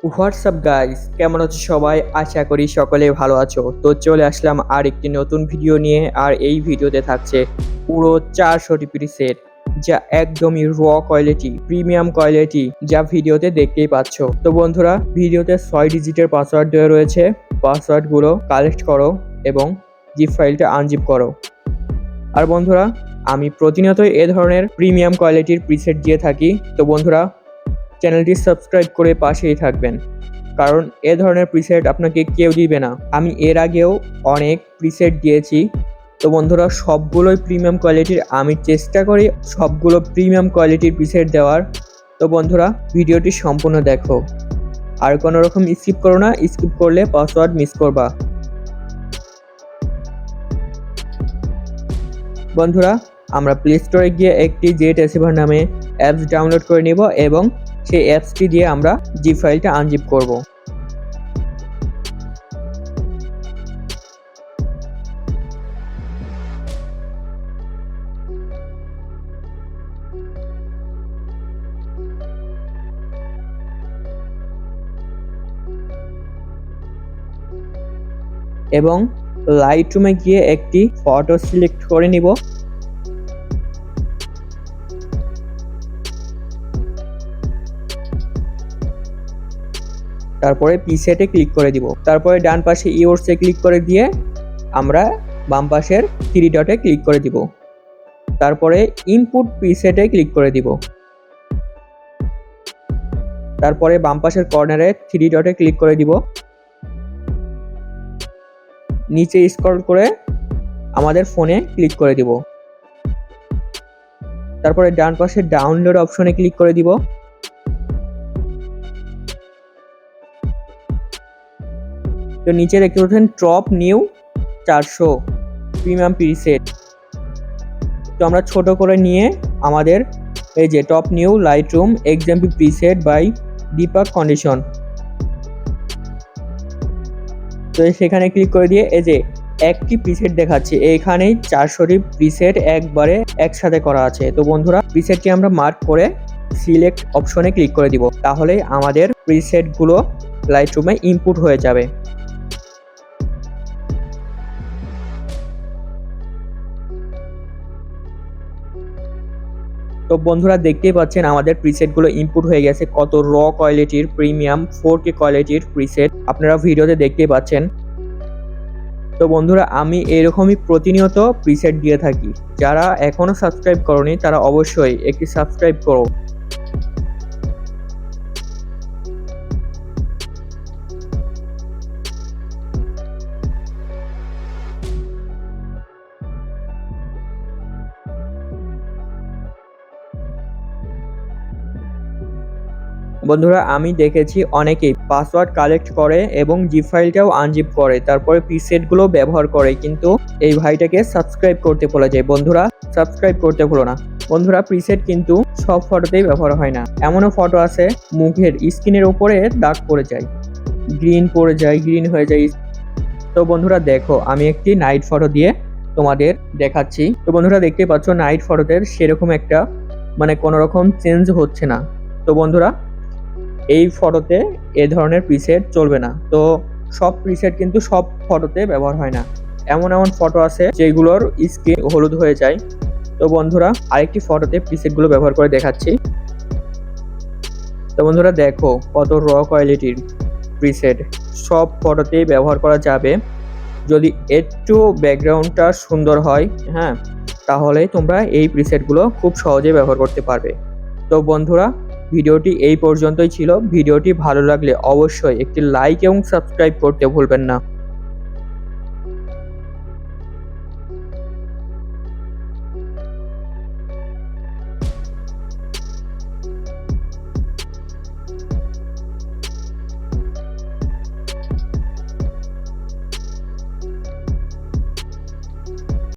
WhatsApp guys, কেমন আছো সবাই? আশা করি সকলে ভালো আছো। তো চলে আসলাম আর একটি নতুন ভিডিও নিয়ে। আর এই ভিডিওতে থাকছে পুরো 400টি প্রিসেট, যা একদমই র কোয়ালিটি, প্রিমিয়াম কোয়ালিটি, যা ভিডিওতে দেখতেই পাচ্ছ। তো বন্ধুরা, ভিডিওতে 6 ডিজিটের পাসওয়ার্ড দেওয়া রয়েছে। পাসওয়ার্ডগুলো কালেক্ট করো এবং জিপ ফাইলটা আনজিপ করো। আর বন্ধুরা, আমি প্রতিনিয়তই এ ধরনের প্রিমিয়াম কোয়ালিটির প্রিসেট দিয়ে থাকি। তো বন্ধুরা, চ্যানেলটি সাবস্ক্রাইব করে পাশেই থাকবেন, কারণ এ ধরনের প্রিসেট আপনাকে কেউ দিবে না। আমি এর আগেও অনেক প্রিসেট দিয়েছি। তো বন্ধুরা, সবগুলোই প্রিমিয়াম কোয়ালিটির। আমি চেষ্টা করি সবগুলো প্রিমিয়াম কোয়ালিটির প্রিসেট দেওয়ার। তো বন্ধুরা, ভিডিওটি সম্পূর্ণ দেখো, আর কোনো রকম স্কিপ করো না। স্কিপ করলে পাসওয়ার্ড মিস করবা। বন্ধুরা, আমরা প্লে স্টোরে গিয়ে একটি জেট এসিভার নামে অ্যাপস ডাউনলোড করে নিব এবং সেই অ্যাপসটি দিয়ে আমরা জিপ ফাইলটা আনজিপ করব। এবং লাইটরুমে গিয়ে একটি ফটো সিলেক্ট করে নিব। তারপরে প্রিসেটে ক্লিক করে দিব। তারপরে ডান পাশে ইয়োরসে ক্লিক করে দিয়ে আমরা বাম পাশের 3 ডটে ক্লিক করে দিব। তারপরে ইনপুট প্রিসেটে ক্লিক করে দিব। তারপরে বাম পাশের কর্নারে 3 ডটে ক্লিক করে দিব। নিচে স্ক্রল করে আমাদের ফোনে ক্লিক করে দিব। তারপরে ডান পাশে ডাউনলোড অপশনে ক্লিক করে দিব। তো নিচে দেখতে পাচ্ছেন টপ নিউ 400 প্রিমিয়াম প্রিসেট। তো আমরা ছোট করে নিয়ে আমাদের এই যে top new Lightroom example preset by Deepak condition, তো সেখানে ক্লিক করে দিয়ে এই যে একটি প্রিসেট দেখাচ্ছে। এইখানেই 400টি প্রিসেট একবারে একসাথে করা আছে। তো বন্ধুরা, প্রিসেটটি আমরা মার্ক করে সিলেক্ট অপশনে ক্লিক করে দিব। তাহলেই আমাদের প্রিসেটগুলো লাইটরুমে ইনপুট হয়ে যাবে। তো বন্ধুরা, দেখতেই পাচ্ছেন আমাদের প্রিসেটগুলো ইনপুট হয়ে গেছে। কত র কোয়ালিটির প্রিমিয়াম 4K কোয়ালিটির প্রিসেট আপনারা ভিডিওতে দেখতেই পাচ্ছেন। তো বন্ধুরা, আমি এরকমই প্রতিনিয়ত প্রিসেট দিয়ে থাকি। যারা এখনো সাবস্ক্রাইব করোনি তারা অবশ্যই একটি সাবস্ক্রাইব করো। বন্ধুরা, আমি দেখেছি অনেকেই পাসওয়ার্ড কালেক্ট করে এবং জিপ ফাইলটাও আনজিপ করে, তারপরে প্রিসেটগুলো ব্যবহার করে, কিন্তু এই ভাইটাকে সাবস্ক্রাইব করতে ভুলে যায়। বন্ধুরা, সাবস্ক্রাইব করতে ভুলো না। বন্ধুরা, প্রিসেট কিন্তু সব ফটোতেই ব্যবহার হয় না। এমনও ফটো আছে মুখের স্কিনের উপরে দাগ পড়ে যায়, গ্রিন হয়ে যায়। তো বন্ধুরা দেখো, আমি একটি নাইট ফটো দিয়ে তোমাদের দেখাচ্ছি। তো বন্ধুরা, দেখতে পাচ্ছ নাইট ফটোতে সেরকম একটা কোনো রকম চেঞ্জ হচ্ছে না। তো বন্ধুরা, এই ফটোতে এ ধরনের প্রিসেট চলবে না। তো সব প্রিসেট কিন্তু সব ফটোতে ব্যবহার হয় না। এমন ফটো আছে যেগুলোর স্ক্রিন হলুদ হয়ে যায়। তো বন্ধুরা, আরেকটি ফটোতে প্রিসেটগুলো ব্যবহার করে দেখাচ্ছি। তো বন্ধুরা দেখো, কত র কোয়ালিটির প্রিসেট, সব ফটোতেই ব্যবহার করা যাবে। যদি একটু ব্যাকগ্রাউন্ডটা সুন্দর হয়, হ্যাঁ, তাহলে তোমরা এই প্রিসেটগুলো খুব সহজে ব্যবহার করতে পারবে। তো বন্ধুরা, ভিডিওটি এই পর্যন্তই ছিল। ভিডিওটি ভালো লাগলে অবশ্যই একটি লাইক এবং সাবস্ক্রাইব করতে ভুলবেন না।